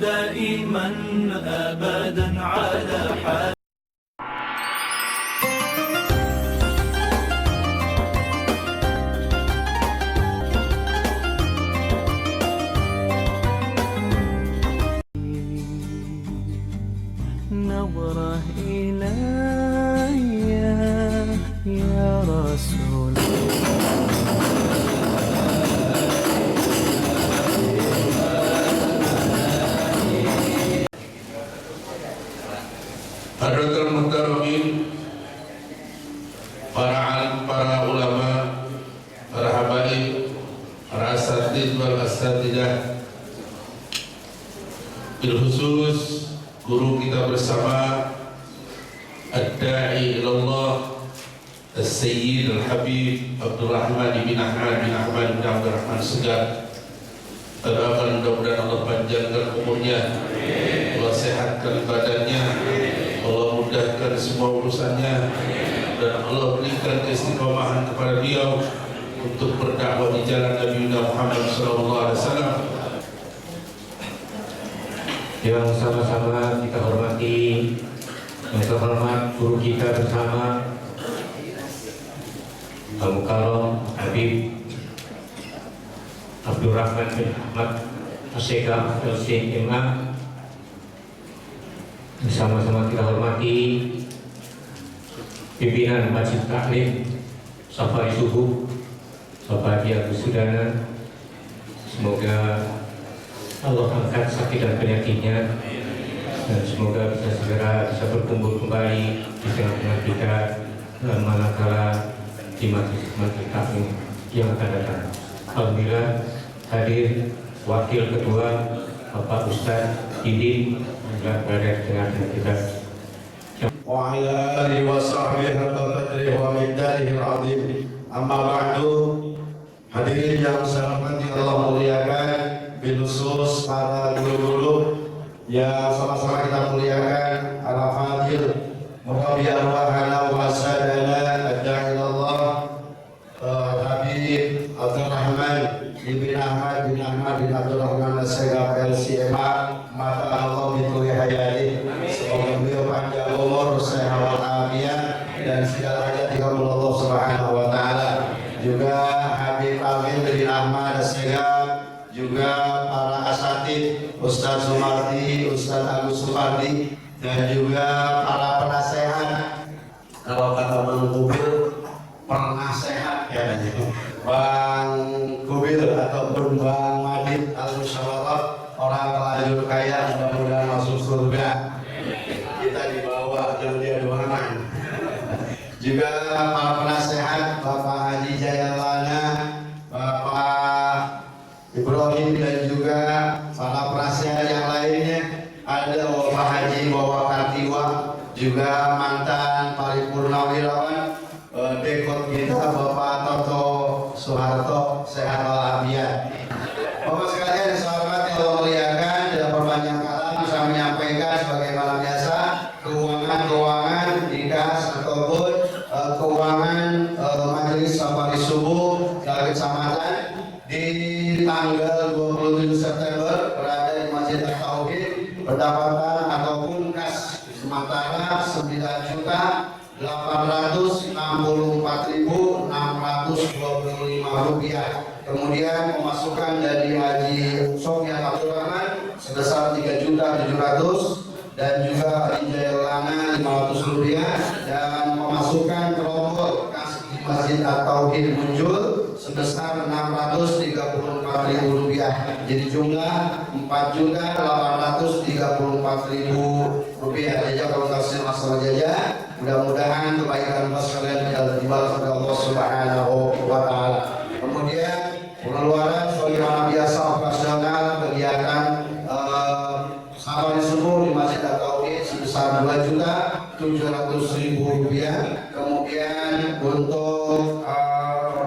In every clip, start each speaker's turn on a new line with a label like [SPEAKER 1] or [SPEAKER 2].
[SPEAKER 1] دائما أبدا على حال.
[SPEAKER 2] نظرة إلي يا رسول
[SPEAKER 3] Hadratul Muhtaramin, para alim, para ulama, para habaib, para asatidz wal asatidah, bil khusus guru kita bersama Ad-Da'i ilallah As-Sayyid Al-Habib Abdurrahman bin Ahmad bin Ahmad bin Abdurrahman Segar. Doakan mudah-mudahan Allah panjangkan umurnya, Allah sehatkan badannya, Allah mudahkan semua urusannya, dan Allah berikan keistiqomahan kepada beliau untuk berdakwah di jalan Nabi Muhammad SAW.
[SPEAKER 4] Yang sama-sama kita hormati, yang terhormat guru kita bersama Al-Mukarram Habib Abdurrahman bin Ahmad As-Segar LC-MA. Bersama-sama kita hormati pimpinan Masjid Taklim Safari Subuh Bapak Haji Agus Sudana. Semoga Allah angkat sakit dan penyakitnya, dan semoga bisa segera berkumpul kembali di tengah-tengah kita dalam manakala di majlis taklim yang akan datang. Alhamdulillah hadir Wakil Ketua Bapak Ustaz Didin juga berada di tengah-tengah kita.
[SPEAKER 5] Wa ala alihi wa sahbihi haqqa qadrihi wa miqdarihi al-'azim. Amma ba'du. Hadirin yang saya hormati, Allah muliakan, bil khusus para guru-guru yang sama-sama kita muliakan. Al-Fadil Murabbi arwahana wa sadana ad-da'i ilallah Habib Abdurrahman bin Ahmad bin Abdurrahman As-Segar LC-MA. Mata Allah bituli hayati. Semoga beliau panjang umur, sehat walafiat, dan segala hajat dikabul Allah Subhanahu wa taala. Juga Habib Amin bin Ahmad As-Segar, juga para asatidz Ustaz Sumardi, Ustaz Agus Sumardi, dan juga para penasehat. Kalau kata Bang Kubil, penasehat ya, Bang Kubil ataupun Bang Madid Al-Musyawarah, orang terlanjur kaya, mudah-mudahan masuk surga. Kita dibawa dan dia doangan. Juga para penasehat Bapak Haji Jayalana, Bapak Ibrahim, dan juga para penasehat yang lainnya. Ada Bapak Haji Bawa Kartiwa, juga mantan paripurna wirawan dekot kita Bapak Toto Soeharto, sehat walafiat. Bapak sekalian yang saya hormati, Allah muliakan, tidak perpanjang kata bisa menyampaikan sebagaimana biasa keuangan dikas ataupun keuangan majelis safari subuh dari kecamatan di tanggal 27 September berada di Masjid At-Tauhid, pendapatan ataupun kas sementara 9.864.625 rupiah. Kemudian pemasukan dari Haji Sofyan Abdurrahman sebesar 3.700.000, dan juga Haji Jailana 500 rupiah, dan pemasukan rombol kas di Masjid At-Tauhid muncul sebesar 634.000 rupiah. Jadi jumlah 4.834.000 rupiah. Jazakallahu khairan masalah jajah. Mudah-mudahan kebaikan Bapak sekalian dibalas oleh Allah Subhanahu wa taala. Kemudian pengeluaran sebagaimana biasa operasional kegiatan safari subuh di Masjid At-Tauhid sebesar 2.700.000 rupiah. Kemudian untuk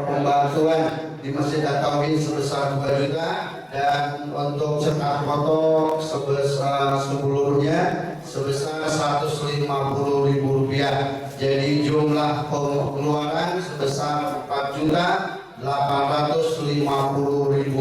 [SPEAKER 5] pembantuan di Masjid At-Tauhid sebesar 2 juta, dan untuk cetak foto sebesar seluruhnya sebesar 150.000 rupiah. Jadi jumlah pengeluaran sebesar 4.834.000 Rp850.000.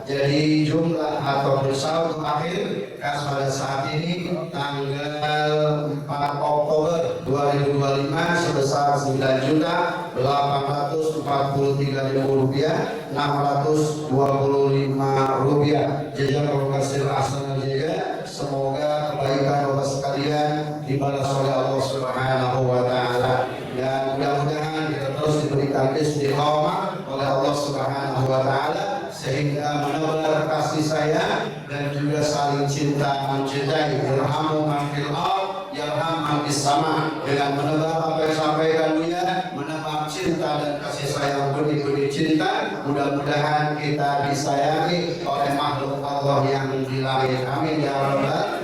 [SPEAKER 5] Jadi jumlah atau saldo akhir kas pada saat ini tanggal 4 Oktober 2025 sebesar Rp9.843.625. Jazakallahu khairan juga. Semoga kebaikan Bapak sekalian dibalas oleh Allah Subhanahu wa taala, dan mudah-mudahan kita terus diberikan istiqomah oleh Allah Subhanahu wa taala sehingga menebar kasih sayang dan juga saling cinta mencintai. Irhamu man fil ardh yarham man fis sama. Dengan menebar apa yang disampaikan Buya, menebar cinta dan kasih sayang, benih-benih cinta, mudah-mudahan kita disayangi oleh makhluk Allah yang di langit. Amin ya rabbal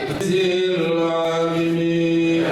[SPEAKER 5] alamin.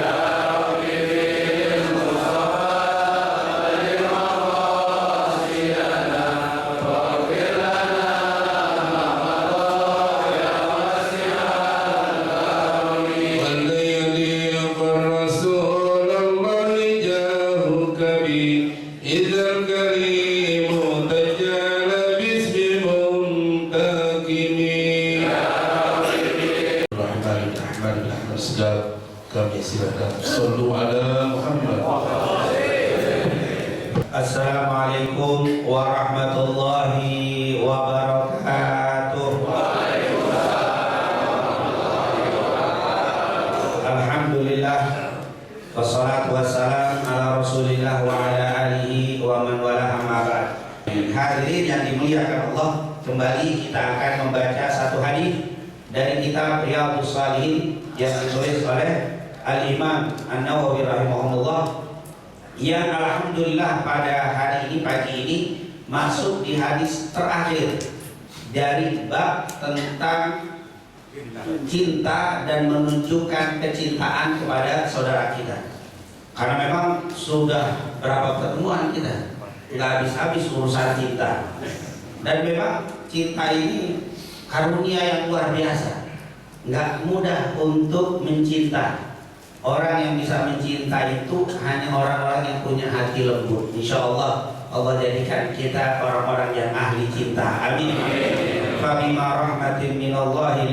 [SPEAKER 3] Kami silakan sallu ala Muhammad.
[SPEAKER 6] Assalamualaikum warahmatullahi wabarakatuh. Alhamdulillah wassalatu wassalam ala Rasulillah wa ala alihi wa man wala amma ba'd. Hadirin yang dimuliakan Allah, kembali kita akan membaca satu hadis dari kitab Riyadhus Shalihin yang ditulis oleh Al-Imam An-Nawawi rahimahullah, yang alhamdulillah pada hari ini, pagi ini, masuk di hadis terakhir dari bab tentang cinta dan menunjukkan kecintaan kepada saudara kita. Karena memang sudah berapa pertemuan kita, nggak habis-habis urusan cinta. Dan memang cinta ini karunia yang luar biasa, nggak mudah untuk mencinta. Orang yang bisa mencinta itu hanya orang-orang yang punya hati lembut. Insya Allah Allah jadikan kita orang-orang yang ahli cinta. Amin. Fabima rahmatin minallahi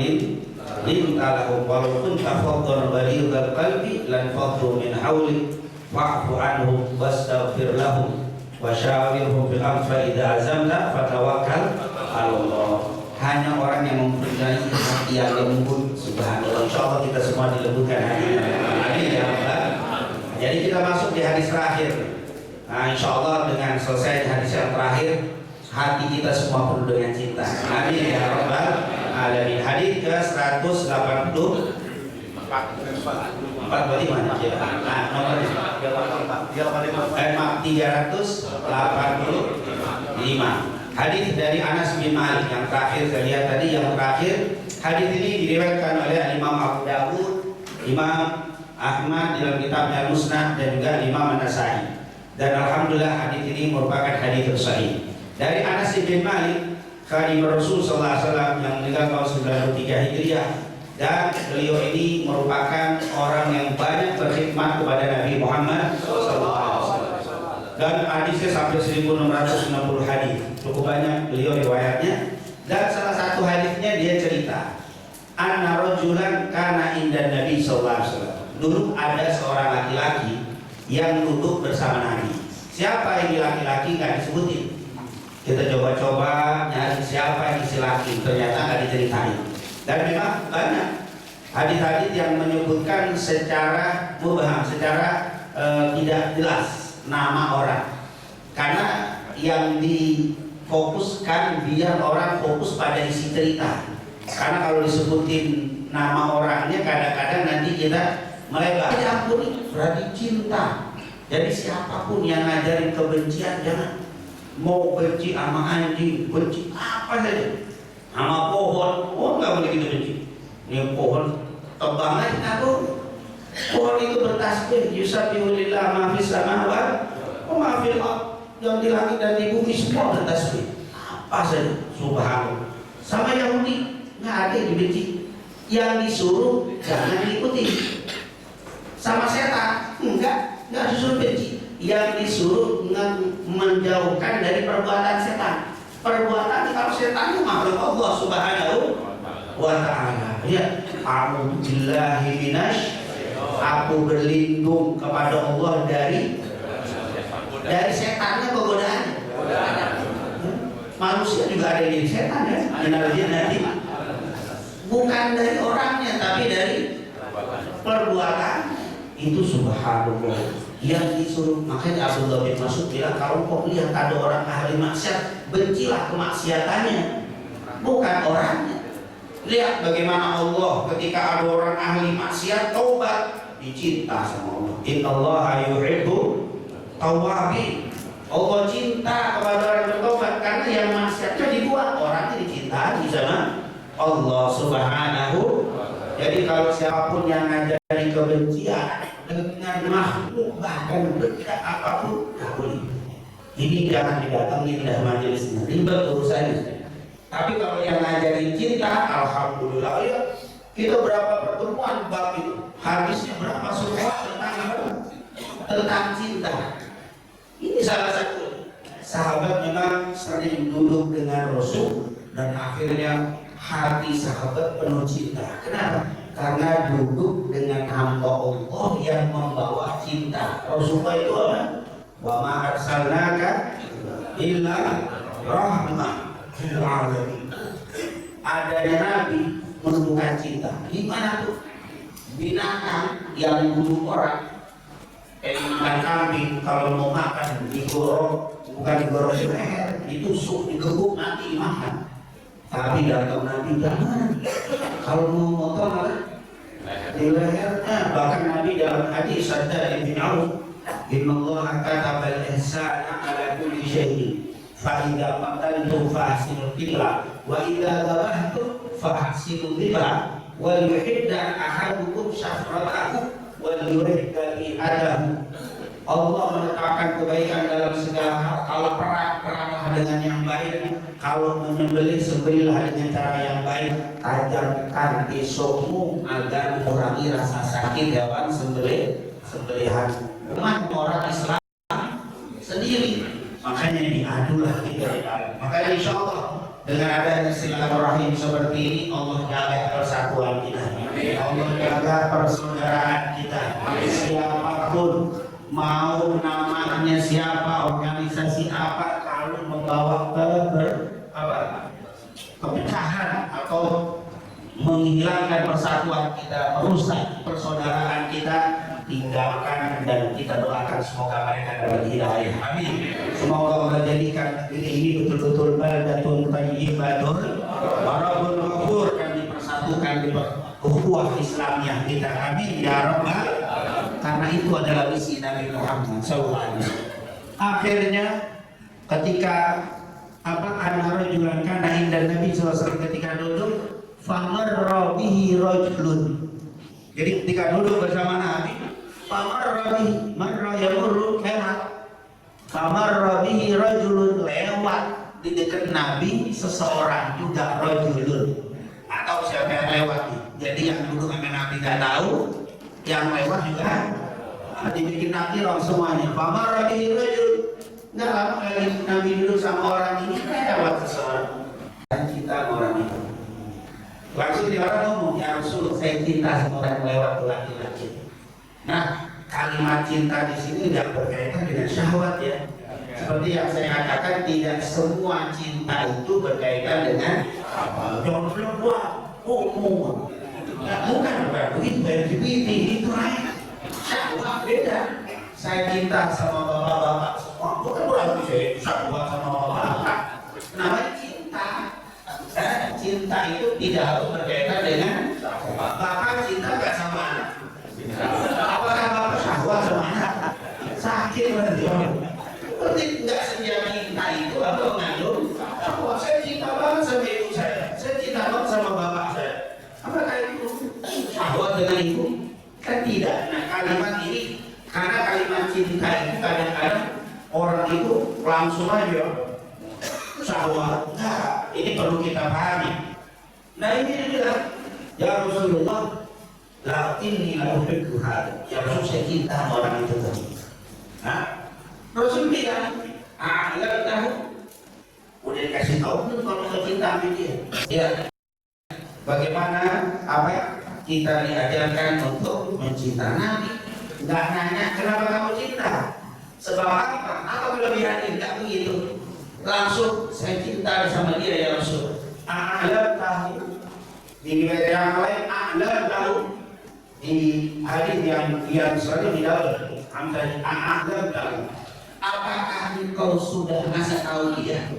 [SPEAKER 6] linta lahum walau kunta faddan ghalidhal qalbi lan faddu min hawlik fa'fu anhum wastaghfir lahum wa syawirhum fil amri fa idza azamta fatawakkal 'ala Allah. Hanya orang yang mempunyai hati yang lembut, subhanallah. Insyaallah kita semua dilembutkan hati. Amin ya rabbal. Jadi kita masuk di hadis terakhir. Nah, insyaallah dengan selesai hadis yang terakhir, hati kita semua penuh dengan cinta. Amin ya rabbal alamin. Hadis ke 180 385. Hadis dari Anas bin Malik yang terakhir saya lihat tadi, yang terakhir. Hadis ini diriwayatkan oleh Imam Abu Dawud, Imam Ahmad dalam kitabnya Musnad, dan juga Imam An-Nasai. Dan alhamdulillah hadis ini merupakan hadis sahih. Dari Anas bin Malik, khadim Rasul sallallahu alaihi wasallam yang meninggal tahun 93 Hijriah, dan beliau ini merupakan orang yang banyak berkhidmat kepada Nabi Muhammad sallallahu alaihi wasallam. Dan hadisnya sampai 1660 hadis. Cukup banyak beliau riwayatnya. Dan salah satu hadisnya dia cerita, anna rajulan kana indan Nabi sallallahu alaihi wasallam. Dulu ada seorang laki-laki yang duduk bersama Nabi. Siapa ini laki-laki nggak disebutin. Kita coba-coba nyari siapa ini si laki, ternyata nggak diceritain. Dan memang banyak hadis-hadis yang menyebutkan secara mubham, secara tidak jelas nama orang, karena yang difokuskan biar orang fokus pada isi cerita. Karena kalau disebutin nama orangnya kadang-kadang nanti kita melebar. Ya ampun, berarti cinta. Jadi siapapun yang ngajarin kebencian, jangan. Mau benci sama anjing, benci apa saja, sama pohon, nggak boleh kita benci. Ini pohon tebang aja nggak boleh. Pohon itu bertasbih, yusabbihu lillah ma fis samawati wa ma fil ardh. Yang di langit dan di bumi semua bertasbih. Apa saja, subhanallah. Sama Yahudi nggak ada yang dibenci, yang disuruh jangan diikuti. Sama setan nggak disuruh benci, yang disuruh menjauhkan dari perbuatan setan. Perbuatan kalau setan itu makhluk Allah Subhanahu wa ta'ala. Ya, a'udzubillahi minasy, aku berlindung kepada Allah dari setannya kegodaan. Manusia juga ada yang setan ya. Nanti bukan dari orangnya tapi dari perbuatan itu. Subhanallah yang disuruh. Makanya Abdullah bin Mas'ud bilang, kalau kau lihat ada orang ahli maksiat, bencilah kemaksiatannya, bukan orangnya. Lihat bagaimana Allah ketika ada orang ahli maksiat taubat, dicinta sama Allah. Innallaha yuhibbu tawwabin. Allah cinta kepada orang bertobat karena yang maksiatnya dibuat, orangnya dicintai sama Allah Subhanahu. Jadi kalau siapapun yang ngajari kebencian dengan makhluk bahkan benda apapun nggak boleh. Ini jangan didatangi dah majelisnya, ribet urusannya. Tapi kalau yang ngajarin cinta, alhamdulillah ya. Kita berapa pertemuan bab itu, habisnya berapa semua tentang cinta. Ini salah satu. Sahabat memang sering duduk dengan Rasul dan akhirnya hati sahabat penuh cinta. Kenapa? Karena duduk dengan hamba Allah yang membawa cinta. Rasulullah itu apa? Wa ma arsalnaka illa rahmah lil alamin. Adanya Nabi menunjukkan cinta. Gimana tuh? Binatang yang bunuh orang, ikan kambing kalau mau makan digorong, bukan digorong di leher, ditusuk, digebuk, nanti makan. Tapi datang Nabi jangan. Kalau mau motong apa? Di lehernya. Bahkan Nabi dalam hadis Shaddad bin Auf, innallaha kataba al-ihsana ala kulli syai'in, fa idza qataltum fa ahsinul qitla wa idza dhabhtum fa ahsinul dhibha wa yuhidda ahadukum syafratahu wa yuhidda li'adahu. Allah menetapkan kebaikan dalam segala hal. Kalau perang, peranglah dengan yang baik. Kalau menyembelih, sembelihlah dengan cara yang baik. Tajamkan pisaumu agar mengurangi rasa sakit hewan sembelihan. Orang Islam sendiri, makanya diadulah kita. Makanya insya Allah dengan adanya silaturahim seperti ini, Allah jaga persatuan kita, Allah jaga persaudaraan kita. Siapapun, mau namanya siapa, organisasi apa, kalau membawa kepecahan atau menghilangkan persatuan kita, merusak persaudaraan kita, tinggalkan dan kita doakan semoga mereka dapat hidayah. Amin. Semoga Allah jadikan negeri ini betul-betul baldatun thayyibatun wa rabbun ghafur, dan dipersatukan di ukhuwah Islamiyah kita. Amin ya rabbal. Karena itu adalah misi Nabi Muhammad SAW. Akhirnya ketika anak rajulan kana inda Nabi SAW, ketika duduk, famarra bihi rajulun. Jadi ketika duduk bersama Nabi, famarra bihi, marra yamurru, lewat. Famarra bihi rajulun, lewat di dekat Nabi seseorang juga, rajulun. Atau siapa yang lewat. Jadi yang duduk sama Nabi tidak tahu, yang lewat juga dibikin nakirah semuanya. Famarra bihi rajul. Nggak lama kali Nabi duduk sama orang ini, lewat seseorang. Dan kita orang itu. Langsung dia orang ngomong, ya Rasul, saya cinta sama orang lewat laki-laki. Nah, kalimat cinta di sini tidak berkaitan dengan syahwat ya. Seperti yang saya katakan, tidak semua cinta itu berkaitan dengan jomblo, umum. Bukan begitu, LGBT itu lain. Syahwat beda. Saya cinta sama bapak-bapak semua, bukan berarti saya syahwat sama bapak-bapak. Namanya cinta. Cinta itu tidak harus berkaitan dengan bapak cinta nggak sama anak. Apakah bapak syahwat sama anak? Sakit berarti. Berarti nggak sedia cinta itu apa mengandung syahwat. Saya cinta banget sama ibu saya cinta banget sama bapak saya. Apakah itu syahwat dengan ibu? Kan tidak. Nah, kalimat ini, karena kalimat cinta itu kadang-kadang orang itu langsung aja syahwat. Nah, ini perlu kita pahami. Nah, ini dia bilang, ya Rasulullah, la inni la uhibbu hada. Ya Rasul, saya cinta orang itu tadi. Nah, Rasul bilang, alam tahu. Udah dikasih tahu kan kalau kita cinta sama dia. Ya. Bagaimana apa kita diajarkan untuk mencinta Nabi? Enggak nanya kenapa kamu cinta? Sebab apa? Apa kelebihannya? Enggak begitu. Langsung saya cinta sama dia ya Rasul. Alam tahu. Di riwayat yang lain alam tahu. Di hadis yang selalu di dalam Hamzah alam tahu. Apakah engkau sudah ngasih tahu dia?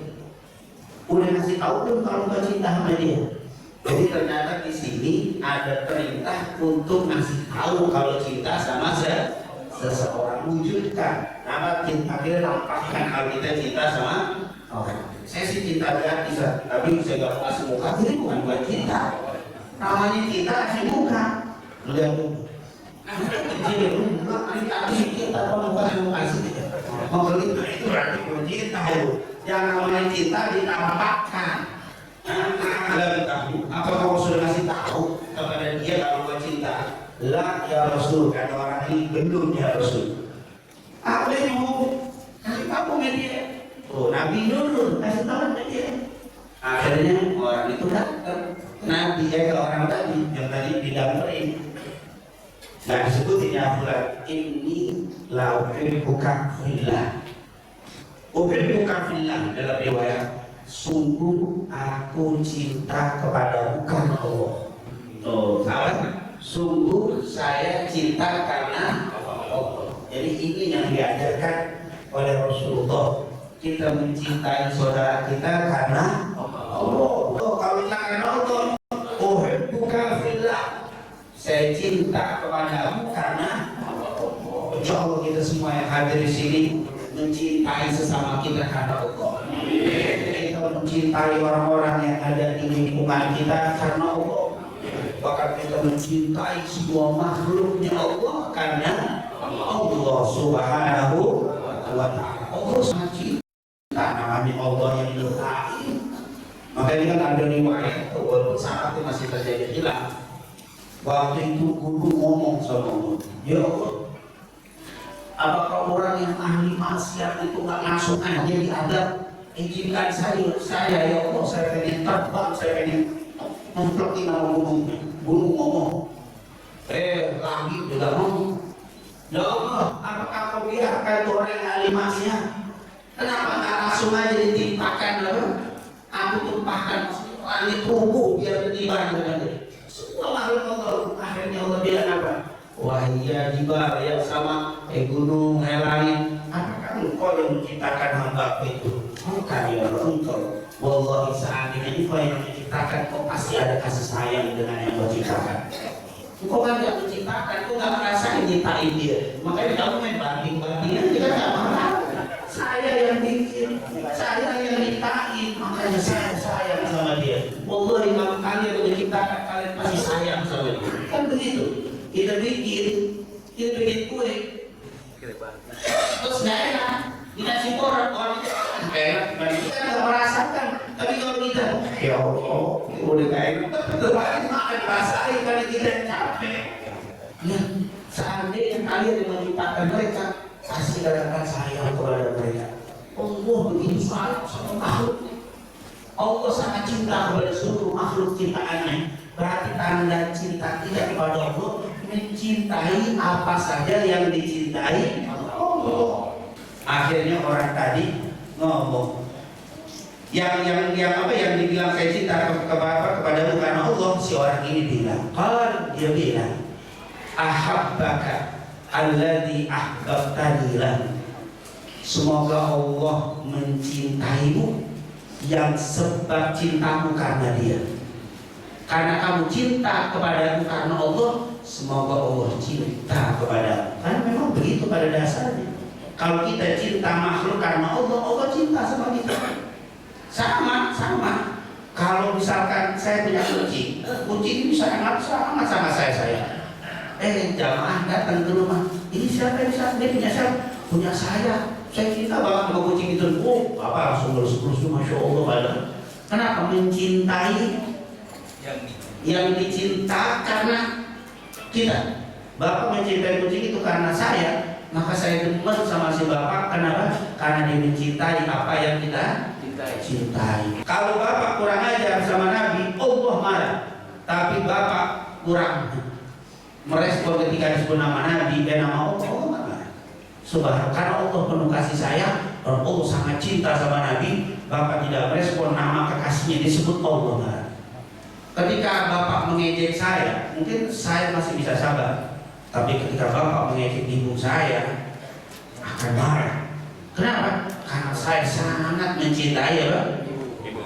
[SPEAKER 6] Udah ngasih tahu belum kalau kau cinta sama dia? Jadi ternyata di sini ada perintah untuk ngasih tahu kalau cinta sama seseorang, wujudkan. Nama cinta kita nampakkan kalau kita cinta sama orang. Saya sih cinta gratis, tapi saya gak mau kasih muka. Ini bukan buat cinta. Namanya cinta kasih muka. Lihat dulu. Ini cinta apa muka yang mau kasih? Mau beli itu berarti bukan cinta itu. Yang namanya cinta ditampakkan. Alam tahu. Apa kamu sudah ngasih tahu kepada dia kalau kau cinta? La ya Rasul, kata orang ini belum ya Rasul. Apa yang mau kasih tahu ke dia? Oh Nabi dulu kasih tahu ke dia. Akhirnya orang itu datang. Nabi ke orang tadi yang tadi didamperin. Nah disebutnya bulan ini lauhin bukan fillah. Bukan fillah dalam riwayat. Sungguh aku cinta kepada bukan Allah. Oh, salah. Sungguh saya cinta karena Allah. Jadi ini yang diajarkan oleh Rasulullah. Kita mencintai saudara kita karena Allah. Oh, kalau karena Allah, oh bukan fillah. Saya cinta kepadamu karena Allah. Insya Allah kita semua yang hadir di sini mencintai sesama kita karena Allah. Kita mencintai orang-orang yang ada di lingkungan kita karena Allah. Bahkan kita mencintai semua makhluknya Allah karena Allah Subhanahu wa ta'ala. Allah sangat cinta, namanya Allah yang diletakkan. Makanya kan ada riwayat walaupun saat itu masih terjadi hilang. Waktu itu guru ngomong sama Allah, ya Allah, apakah orang yang ahli maksiat itu nggak langsung aja diadab? Izinkan saya ya Allah, saya pengen terbang, saya pengen mempelki nama gunung ngomong. Lagi juga ngomong, ya Allah, apakah kau biarkan orang yang ahli maksiat? Kenapa nggak langsung aja ditimpakan lalu? Aku tumpahkan langit rubuh biar ketiban dengan dia. Semua makhluk Allah. Akhirnya Allah bilang apa? Wahia jibal yang sama gunung langit. Apakah engkau yang menciptakan hamba itu? Bukan ya engkau. Wallahi seandainya engkau yang menciptakan, kau pasti ada kasih sayang dengan yang kau ciptakan. Engkau kan yang menciptakan, kau nggak merasa nyiptain dia. Makanya kamu main banding-bandingan, kita nggak marah. Saya yang bikin, saya yang nyiptain, makanya saya sayang sama dia. Wallahi kalau kalian menciptakan, kalian pasti sayang sama dia. Kan begitu. Kita bikin kue, terus nggak enak, dikasih orang itu enak, kita nggak merasakan. Tapi kalau kita, ya Allah, udah nggak enak, betul banget makan rasain kali kita capek. Ya, seandainya kalian yang menciptakan mereka, pasti akan sayang kepada mereka. Allah begitu sayang sama makhluknya. Allah sangat cinta kepada seluruh makhluk ciptaannya. Berarti tanda cinta kita kepada Allah mencintai apa saja yang dicintai Allah. Akhirnya orang tadi ngomong yang dibilang saya cinta kepada bukan Allah. Si orang ini bilang, dia bilang, ahabbaka alladhi ahbabtani lahu. Semoga Allah mencintaimu yang sebab cintamu karena dia. Karena kamu cinta kepadaku karena Allah, semoga Allah cinta kepadamu. Karena memang begitu pada dasarnya. Kalau kita cinta makhluk karena Allah, Allah cinta sama kita. Sama. Kalau misalkan saya punya kucing ini bisa sangat sama saya. Jamaah datang ke rumah. Ini siapa? Dia punya siapa? Punya saya. Saya cinta banget sama kucing itu. Oh, Bapak langsung berus-berus, Masya Allah. Kenapa? Mencintai yang dicinta karena kita. Bapak mencintai kucing itu karena saya. Maka saya demen sama si bapak. Kenapa? Karena dia mencintai apa yang kita cintai. Kalau bapak kurang ajar sama Nabi, Allah marah. Tapi bapak kurang merespon ketika disebut nama Nabi dan nama Allah, Allah marah. Subhanallah, karena Allah penuh kasih sayang, Allah sangat cinta sama Nabi. Bapak tidak merespon nama kekasihnya, disebut Allah marah. Ketika bapak mengejek saya, mungkin saya masih bisa sabar. Tapi ketika bapak mengejek ibu saya, akan marah. Kenapa? Karena saya sangat mencintai ya, Pak.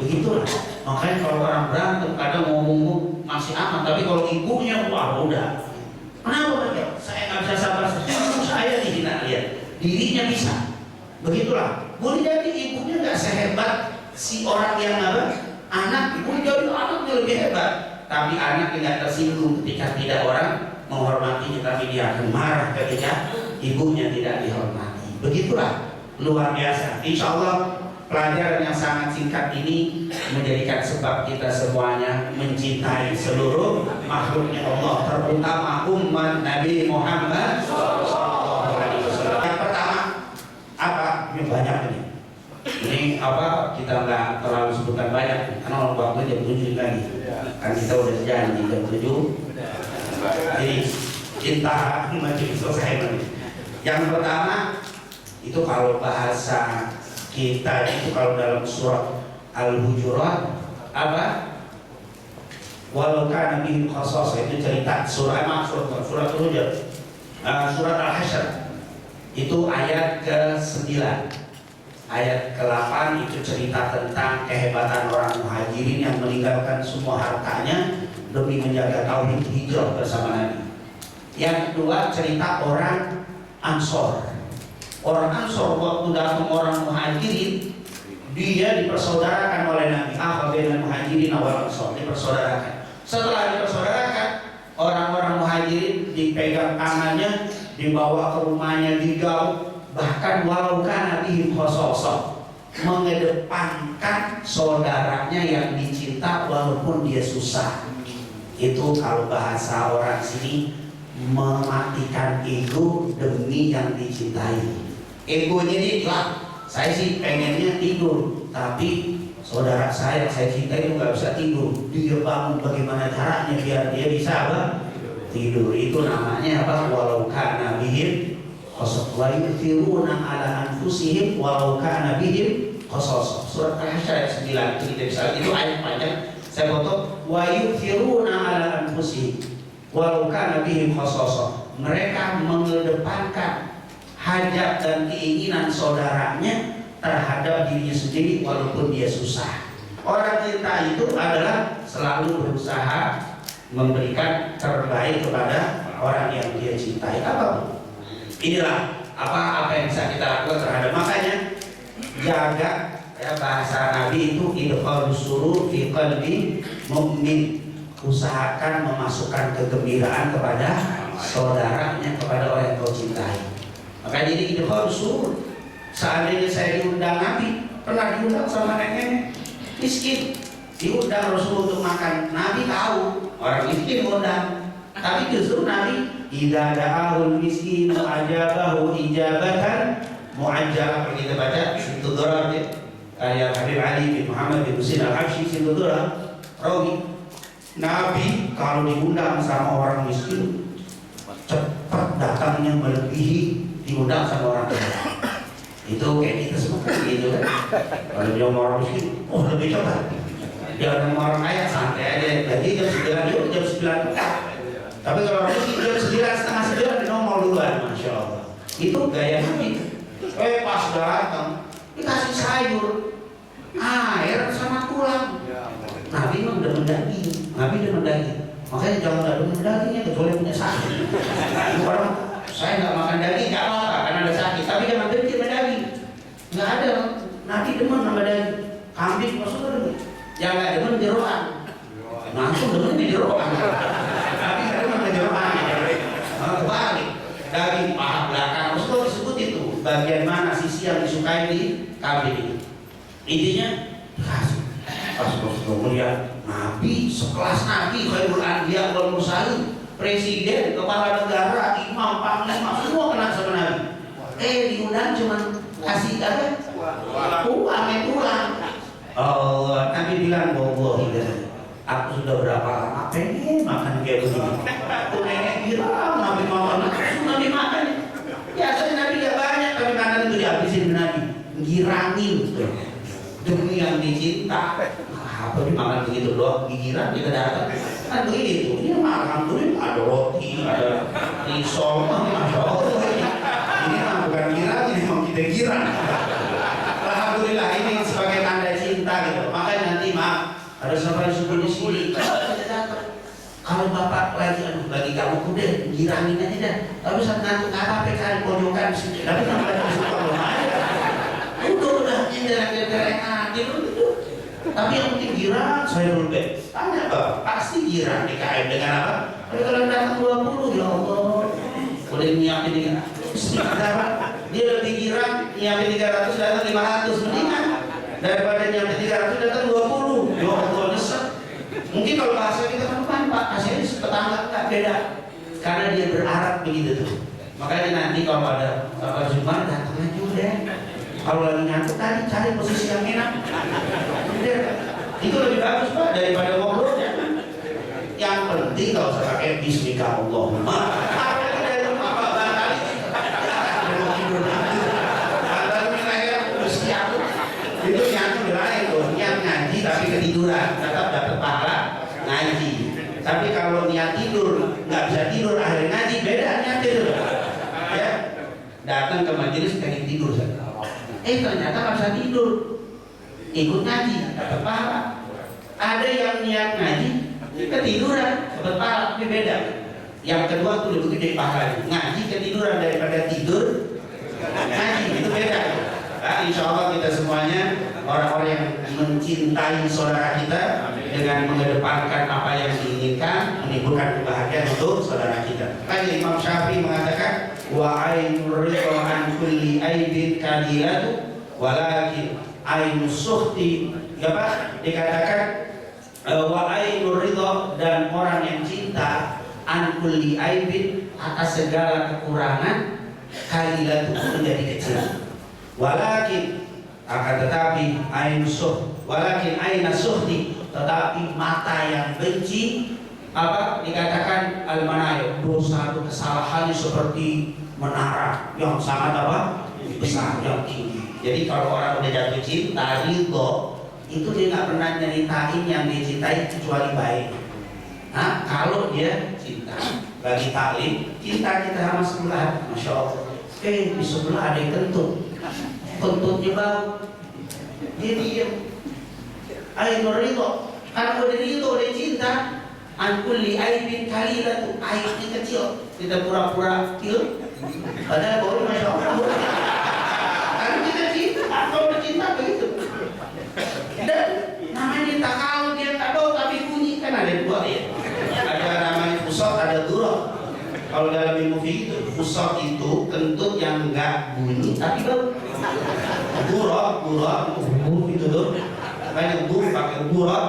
[SPEAKER 6] Begitulah. Makanya kalau orang berantem kadang ngomong masih aman, tapi kalau ibunya wah udah. Kenapa ya? Saya nggak bisa sabar. Ibu saya dihina, lihat. Dirinya bisa. Begitulah. Boleh jadi ibunya nggak sehebat si orang yang apa? Anak. Boleh jadi anaknya lebih hebat. Tapi anaknya nggak tersinggung ketika tidak orang menghormatinya, tapi dia akan marah ketika ibunya tidak dihormati. Begitulah. Luar biasa. Insya Allah pelajaran yang sangat singkat ini menjadikan sebab kita semuanya mencintai seluruh makhluknya Allah, terutama umat Nabi Muhammad SAW. Yang pertama apa? Ini banyak ini. Ini apa? Kita nggak terlalu sebutkan banyak karena waktu jam 7 lagi. Kan kita udah janji jam 7. Jadi cinta masih selesai nanti. Yang pertama itu kalau bahasa kita itu kalau dalam surat Al-Hujurat apa? Walau kana bihim khasasah, itu cerita surat Al-Hujurat. Surat Al-Hasyr itu ayat ke-9. Ayat ke-8 itu cerita tentang kehebatan orang muhajirin yang meninggalkan semua hartanya demi menjaga tauhid, hijrah bersama Nabi. Yang kedua cerita orang Ansor. Orang Ansor waktu datang orang muhajirin, dia dipersaudarakan oleh Nabi. Dengan muhajirin awal Ansor dipersaudarakan. Setelah dipersaudarakan, orang-orang muhajirin dipegang tangannya, dibawa ke rumahnya, digaul. Bahkan walau kana bihim khasasah, mengedepankan saudaranya yang dicinta walaupun dia susah. Itu kalau bahasa orang sini mematikan ego demi yang dicintai. Egonya dia lah, saya sih pengennya tidur, tapi saudara saya cintai itu nggak bisa tidur. Dia bangun bagaimana caranya biar dia bisa apa? Tidur. Itu namanya apa? Walau kana bihim khasasah wa yu'thiruna ala anfusihim walau kana bihim khasasah. Surat Al-Hasyr ayat 9 itu kita bisa, itu ayat panjang. Saya foto wa yu'thiruna ala anfusihim walau kana bihim khasasah. Mereka mengedepankan hajat dan keinginan saudaranya terhadap dirinya sendiri walaupun dia susah. Orang cinta itu adalah selalu berusaha memberikan terbaik kepada orang yang dia cintai. Apapun. Inilah apa yang bisa kita lakukan terhadap, makanya jaga ya, bahasa Nabi itu idkhalus surur fi qalbi mu'min. Usahakan memasukkan kegembiraan kepada saudaranya, kepada orang yang kau cintai. Maka jadi idkhal surur. Seandainya saya diundang Nabi, pernah diundang sama nenek miskin, diundang Rasul untuk makan. Nabi tahu orang miskin diundang, tapi justru Nabi idza da'ahul miskinu ajabahu ijabatan mu'ajjalah. Kita baca Sintu Durar karya Habib Ali bin Muhammad bin Husain Al-Habsyi, Sintu Durar rawi. Nabi kalau diundang sama orang miskin cepat datangnya melebihi diundang sama orang kaya. Itu kayak kita semua kan gitu kan. Kalau dia orang miskin, oh lebih cepat. Dia orang kaya santai aja. Jadi jam 9 yuk, jam 9. Tapi kalau orang miskin jam 9, setengah 9 di nongol duluan, masya Allah. Itu gaya Nabi. Pas datang dikasih sayur, air sama tulang. Nabi memang demen daging. Nabi demen daging. Makanya jangan nggak demen dagingnya kecuali punya sakit. Orang saya nggak makan daging nggak apa-apa karena ada sakit, tapi jangan benci sama daging. Nggak ada. Nabi demen sama daging. Kambing maksudnya demen. Yang nggak demen jeroan. Langsung demen di jeroan. Nabi nggak demen di jeroan. Kebalik. Daging paha belakang. Maksudnya disebut itu. Bagian mana sisi yang disukai di kambing itu. Intinya kasih. Pas Rasulullah melihat Nabi sekelas Nabi, Khairul Anbiya wal Mursalin, presiden, kepala negara, imam, panglima, semua kenal sama Nabi. Diundang cuma kasih apa? Uang. Oh, Nabi bilang bobo gitu. Aku sudah berapa lama pengen makan kayak begini. Tuh nenek bilang Nabi makan, sudah dimakan. Biasanya Nabi gak banyak, tapi makan itu dihabisin Nabi. Girangin tuh. Demi yang dicinta. Apa dimakan begitu doang, gigiran dia datang. Kan begitu. Dia makan tuh ada roti, ada risol, masya Allah. Ini mah bukan girang, ini memang kita girang. Alhamdulillah ini sebagai tanda cinta gitu. Makanya nanti maaf, ada sampai subuh di sini. Kalau bapak lagi kamu udah girangin aja dah. Tapi saat ngantuk apa cari pojokan sini. Tapi sampai suka belum ada. Udah jenderal gitu. Tapi yang penting girang saya dulu deh. Tanya bapak, pasti girang DKM dengan apa? Tapi kalau datang 20 ya Allah. Boleh nyiapin dengan dia lebih girang nyiapin 300 datang 500 mendingan daripada nyiapin 300 datang 20. Ya Allah nyesek. Mungkin kalau bahasa kita kan Pak kasih tetangga nggak beda karena dia berharap begitu tuh. Makanya nanti kalau ada Bapak Zumar datang aja udah. Kalau lagi ngantuk tadi cari posisi yang enak. Udah. Itu lebih bagus Pak daripada ngobrolnya. Yang penting kalau usah pakai bismillahirrahmanirrahim. Itu nyanyi lain tuh, niat ngaji tapi ketiduran, tetap dapat pahala ngaji. Tapi kalau niat tidur, nggak bisa tidur akhirnya ngaji, beda niat tidur. Ya, datang ke majelis pengen tidur saja. Ternyata nggak bisa tidur, ikut ngaji dapat pahala. Ada yang niat ngaji ketiduran dapat pahala, tapi beda. Yang kedua tuh lebih gede pahalanya, ngaji ketiduran daripada tidur ngaji, itu beda. Nah, insya Allah kita semuanya orang-orang yang mencintai saudara kita dengan mengedepankan apa yang diinginkan, menimbulkan kebahagiaan untuk saudara kita. Tadi Imam Syafi'i mengatakan wa ainur ridha an kulli aibin kadilatu walakin ainus sukhti apa dikatakan wa ainur ridha, dan orang yang cinta an kulli aibin atas segala kekurangan kadilatu menjadi kecil. Walakin akan tetapi walakin ainasuhdi, tetapi mata yang benci apa dikatakan al-manayo, dosa atau kesalahannya seperti menara yang sangat apa besar yang tinggi. Jadi kalau orang udah jatuh cinta ridho itu dia nggak pernah nyeritain yang dia cintai kecuali baik. Nah kalau dia cinta bagi taklim cinta kita sama sebelah, masya Allah. Di sebelah ada yang kentutnya bau, dia diam. Ainur ridho, kalau udah ridho udah cinta, an kulli aibin kalila tuh aibnya kecil, kita pura-pura kecil, padahal bau masya Allah. Karena kita cinta, kalau udah cinta begitu. Dan namanya takal dia tak bau tapi bunyi, kan ada dua ya. Ada namanya pusat, ada durah. Kalau dalam ilmu fikih itu pusat itu kentut yang enggak bunyi tapi bau. Buruk itu tuh, banyak buruk pakai buruk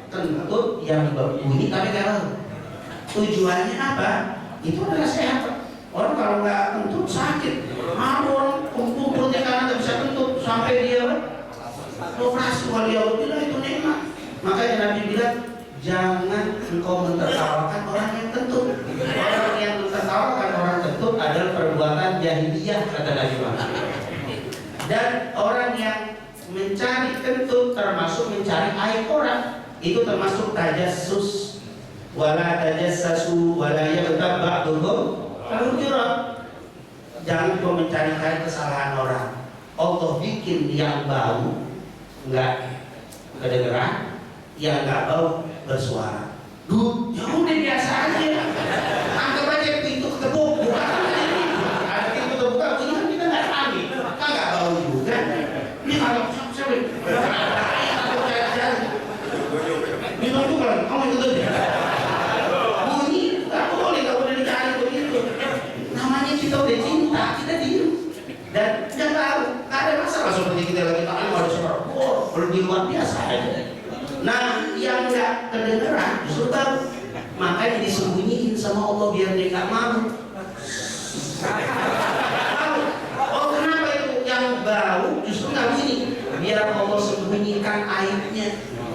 [SPEAKER 6] kentut yang berbunyi tapi kalau tujuannya apa? Itu adalah sehat. Orang kalau nggak kentut sakit, orang kumpulnya karena nggak bisa kentut sampai dia operasi waliau bilang itu nikmat. Makanya Nabi bilang jangan engkau mentertawakan orang yang kentut. Orang yang mentertawakan orang kentut adalah perbuatan jahiliyah kata Nabi Muhammad. Dan orang yang mencari kentut termasuk mencari aib orang, itu termasuk tajassus. Wala tajassasu wala yaghtab ba'dukum al-hujurat. Jangan kau mencari-cari kesalahan orang. Allah bikin yang bau enggak kedengeran, yang enggak bau bersuara. Duh, ya udah biasa aja. Anggap aja pintu ketepuk, bukan ada pintu terbuka, bunyi kita nggak ambil. Nggak bau juga. Ini kalau sampai minum juga, kamu ikut aja. Bunyi nggak boleh dicari begitu. Namanya kita udah cinta, kita diem dan nggak tahu. Nggak ada masalah seperti kita lagi tangan ada suara, lebih luar biasa aja. Nah, yang nggak kedengeran justru tahu, makanya disembunyiin sama Allah biar dia nggak malu. Tahu? Oh menyembunyikan aibnya.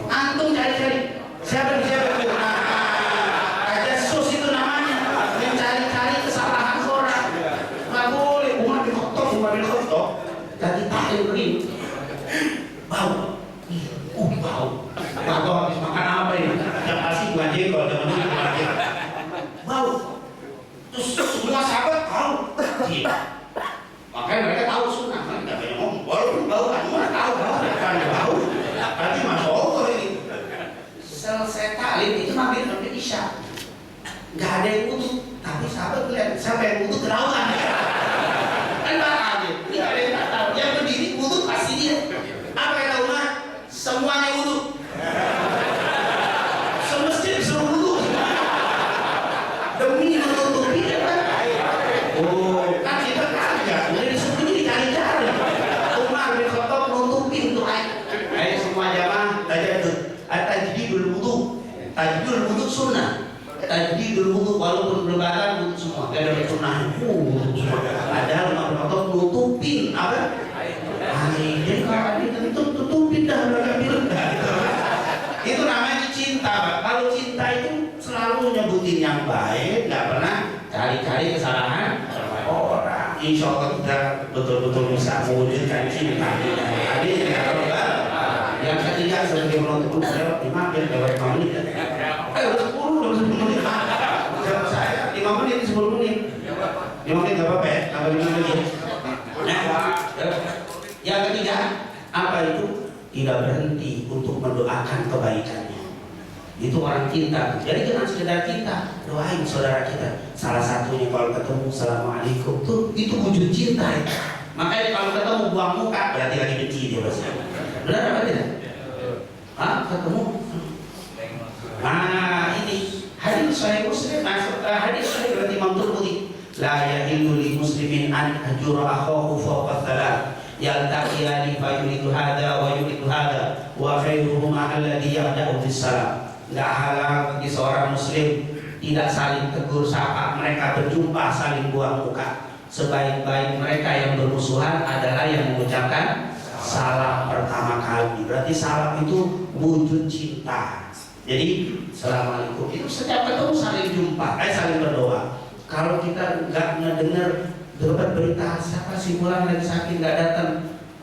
[SPEAKER 6] Antum cari-cari siapa tuh? Tajasus itu namanya, mencari-cari kesalahan orang. Nggak boleh. Umar bin Khattab tadi taklim begini, bau, bau. Nggak tahu habis makan apa ini? Yang pasti bukan jengkol, zaman dulu bukan jengkol. Bau. Terus semua sahabat tahu. Makanya mereka tahu sunnah. Mereka banyak ngomong, walaupun bau kan, mana tahu kan bau. Berarti masya Allah ini. Selesai taklim itu maghrib sampai isya, nggak ada yang wudu. Tapi sahabat lihat siapa yang wudu kerawan. Kan bakal ini ada yang tak tahu. Yang berdiri wudu pasti dia. Apa kata Umar? Semuanya wudu. Semestinya disuruh wudu. Demi menutupi kan? Oh, kan kita kagak. Udah disuruh ini dicari-cari. Umar bin Khattab menutupi untuk air. Ayo semua jamaah tajdidul wudu. Tajdidul wudu sunnah. Tajdidul wudu walaupun berbatal wudu semua. Gak ada sunnahnya. Padahal Umar bin Khattab nutupin apa? Jadi kalau ada itu tutupin dah mereka bilang. Itu namanya cinta. Kalau cinta itu selalu nyebutin yang baik, nggak pernah cari-cari kesalahan orang. Insya Allah kita betul-betul bisa mewujudkan cinta. Hadis yang ketiga sebagai penonton saya 5 menit lewat 5 menit. Udah 10 menit. Jawab saya 5 menit 10 menit. 5 menit nggak apa-apa ya? Tambah 5 menit. Yang ketiga apa itu? Tidak berhenti untuk mendoakan kebaikannya. Itu orang cinta. Jadi jangan sekedar cinta, doain saudara kita. Salah satunya kalau ketemu assalamualaikum tuh itu wujud cinta ya. Makanya kalau ketemu buang muka berarti lagi benci dia pasti. Benar apa tidak? Ketemu. Nah ini hadis Sahih Muslim, hadis Sahih berarti Imam Tirmidzi. La yahillu li muslimin an ajura akhahu fawqa thalath. Yaltaqiyani fa yuridu hadha wa yuridu hadha wa khairuhuma alladhi yabda'u bis salam. Enggak halal bagi seorang muslim tidak saling tegur sapa, mereka berjumpa saling buang muka. Sebaik-baik mereka yang bermusuhan adalah yang mengucapkan salam pertama kali. Berarti salam itu wujud cinta. Jadi assalamualaikum itu setiap ketemu saling jumpa, saling berdoa. Kalau kita nggak ngedengar dapat berita siapa si pulang lagi sakit nggak datang,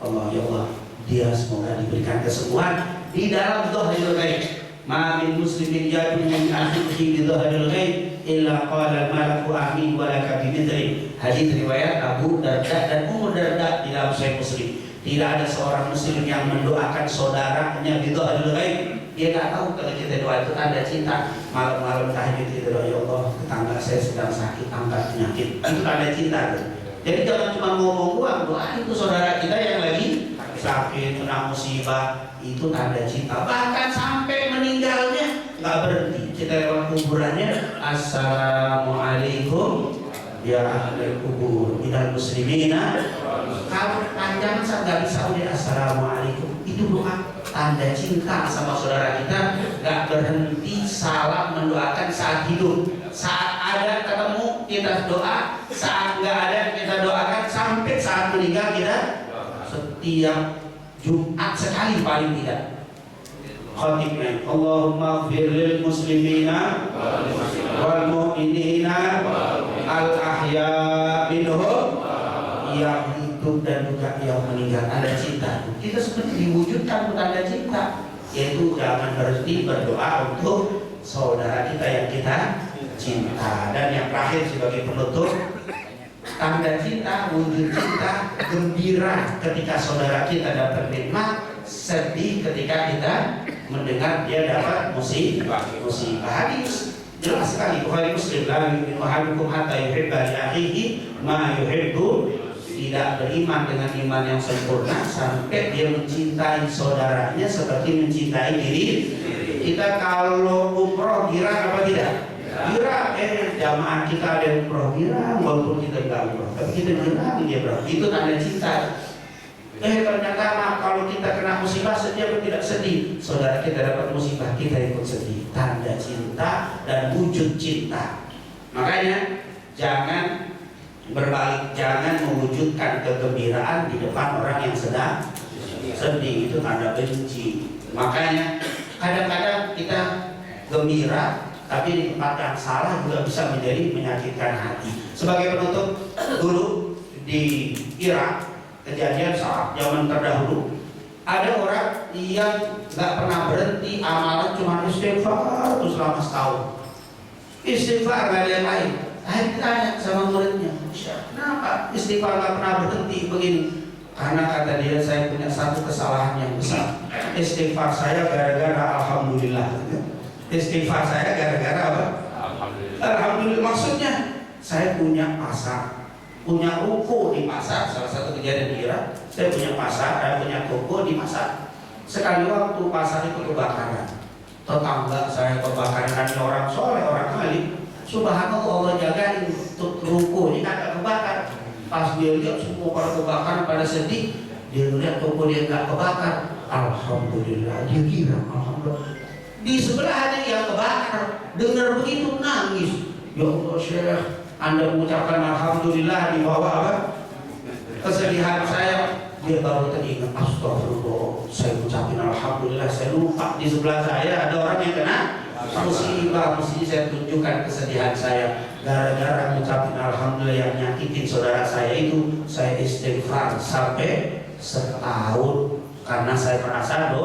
[SPEAKER 6] Allah ya Allah dia semoga diberikan kesembuhan di dalam dhahril ghaib. Ma min muslimin yadu min akhihi di dhahril ghaib illa qala al-malaku amin wa laka bimithli. Hadis riwayat Abu Darda dan Ummu Darda di dalam Sahih Muslim. Tidak ada seorang muslim yang mendoakan saudaranya di dhahril ghaib. Dia nggak tahu kalau kita doa itu tanda cinta. Malam-malam tahajud kita doa, ya Allah tetangga saya sedang sakit angkat penyakit. Itu tanda cinta. Jadi jangan cuma ngomong doang, doa itu saudara kita yang lagi sakit, kena musibah, itu tanda cinta. Bahkan sampai meninggalnya nggak berhenti. Kita lewat kuburannya, assalamualaikum ya ahlul kubur minal muslimina. Kalau panjang saat nggak bisa udah assalamualaikum. Itu doa tanda cinta sama saudara kita. Nggak berhenti salam mendoakan saat hidup. Saat ada ketemu kita doa, saat nggak ada kita doakan, sampai saat meninggal kita setiap Jumat sekali paling tidak. Khatibna Allahumma ighfir lil muslimina wal mu'minina al ahya minhum yang hidup dan juga yang meninggal. Ada cinta. Kita seperti diwujudkan tanda cinta, yaitu jangan berhenti berdoa untuk saudara kita yang kita cinta. Dan yang terakhir sebagai penutup, tanda cinta, wujud cinta, gembira ketika saudara kita dapat nikmat, sedih ketika kita mendengar dia dapat musibah. Hadis jelas sekali Bukhari Muslim, la yu'minu ahadukum hatta yuhibba li akhihi ma yuhibbu. Tidak beriman dengan iman yang sempurna sampai dia mencintai saudaranya seperti mencintai diri. Kita kalau umroh girang apa tidak? Girang. Jamaah kita ada umroh girang walaupun kita nggak umroh, tapi kita girang dia bro. Itu tanda cinta. Ternyata kalau kita kena musibah sedih atau tidak sedih, saudara kita dapat musibah kita ikut sedih. Tanda cinta dan wujud cinta. Makanya jangan berbalik, jangan mewujudkan kegembiraan di depan orang yang sedang sedih itu tanda benci. Makanya kadang-kadang kita gembira, tapi di tempat yang salah juga bisa menjadi menyakitkan hati. Sebagai penutup, dulu di Irak kejadian saat zaman terdahulu, ada orang yang nggak pernah berhenti amalan cuma istighfar terus selama setahun. Istighfar nggak ada yang lain. Saya tanya sama muridnya, kenapa istighfar nggak pernah berhenti begini? Karena kata dia, saya punya satu kesalahan yang besar. Istighfar saya gara-gara alhamdulillah. Istighfar saya gara-gara apa? Alhamdulillah. Maksudnya saya punya pasar, punya ruko di pasar. Salah satu kejadian di Irak, saya punya pasar, saya punya toko di pasar. Sekali waktu pasar itu kebakaran, tetangga saya kebakaran, dan orang soleh, orang alim. Subhanallah, Allah jagain ruko ini kagak kebakar. Pas dia lihat semua pada kebakaran, pada sedih, dia lihat toko dia nggak kebakar. Alhamdulillah, dia kira alhamdulillah. Di sebelah ada yang kebakar, dengar begitu nangis. Ya Allah Syekh, Anda mengucapkan alhamdulillah di bawah apa? Kesedihan saya. Dia baru teringat, astagfirullah, saya ucapin alhamdulillah, saya lupa di sebelah saya ada orang yang kena musibah. Mesti saya tunjukkan kesedihan saya. Gara-gara mengucapin alhamdulillah yang nyakitin saudara saya itu, saya istighfar sampai setahun karena saya merasa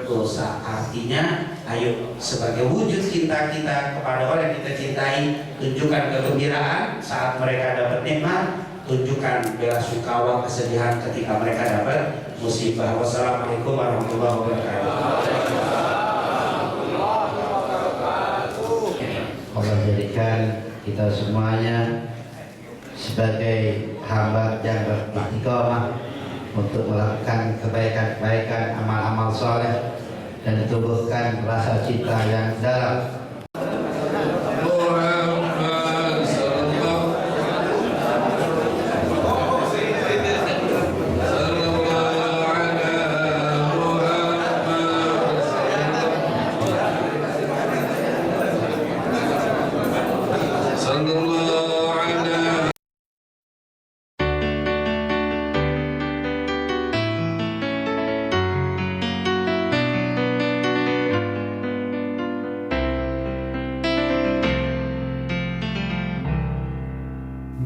[SPEAKER 6] dosa. Artinya, ayo sebagai wujud cinta kita kepada orang yang kita cintai, tunjukkan kegembiraan saat mereka dapat nikmat, tunjukkan bela sungkawa kesedihan ketika mereka dapat musibah. Wassalamualaikum warahmatullahi wabarakatuh.
[SPEAKER 5] Allah jadikan kita semuanya sebagai hamba yang beristiqomah untuk melakukan kebaikan-kebaikan, amal-amal soleh, dan ditumbuhkan rasa cinta yang dalam.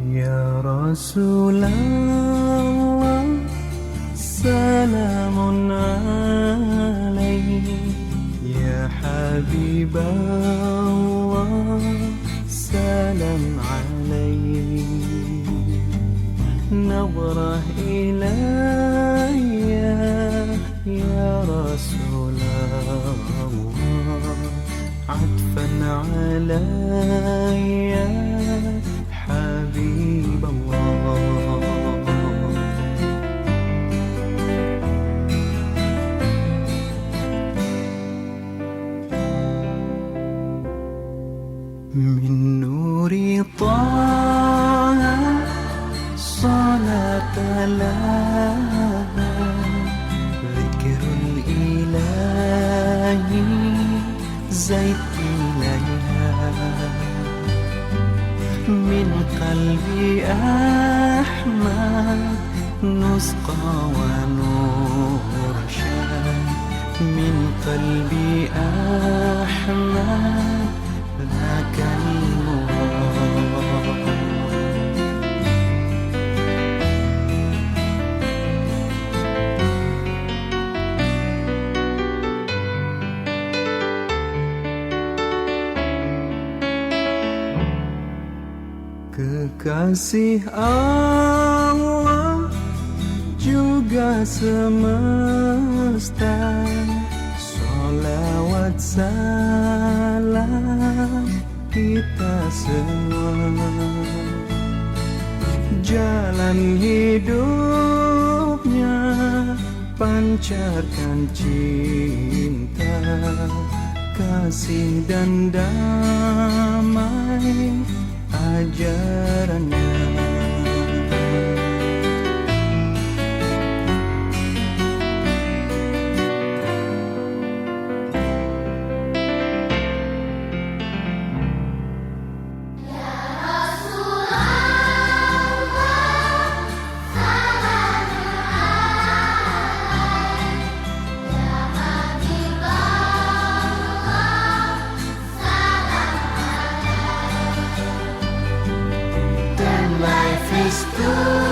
[SPEAKER 2] Ya Rasulullah, salamun alaik. Ya Habiballah, salam alaik. Nadrah ilayya ya Rasulullah, atfan alayya حبيب الله. من نور طه صلاة لها ذكر الإله زيت إليها من قلبي أحمد نسقى ونرشد. من قلبي أحمد ذاك المراد. Kekasih Allah juga semesta, sholawat salam kita semua. Jalan hidupnya pancarkan cinta, kasih dan damai ajarannya. Kristus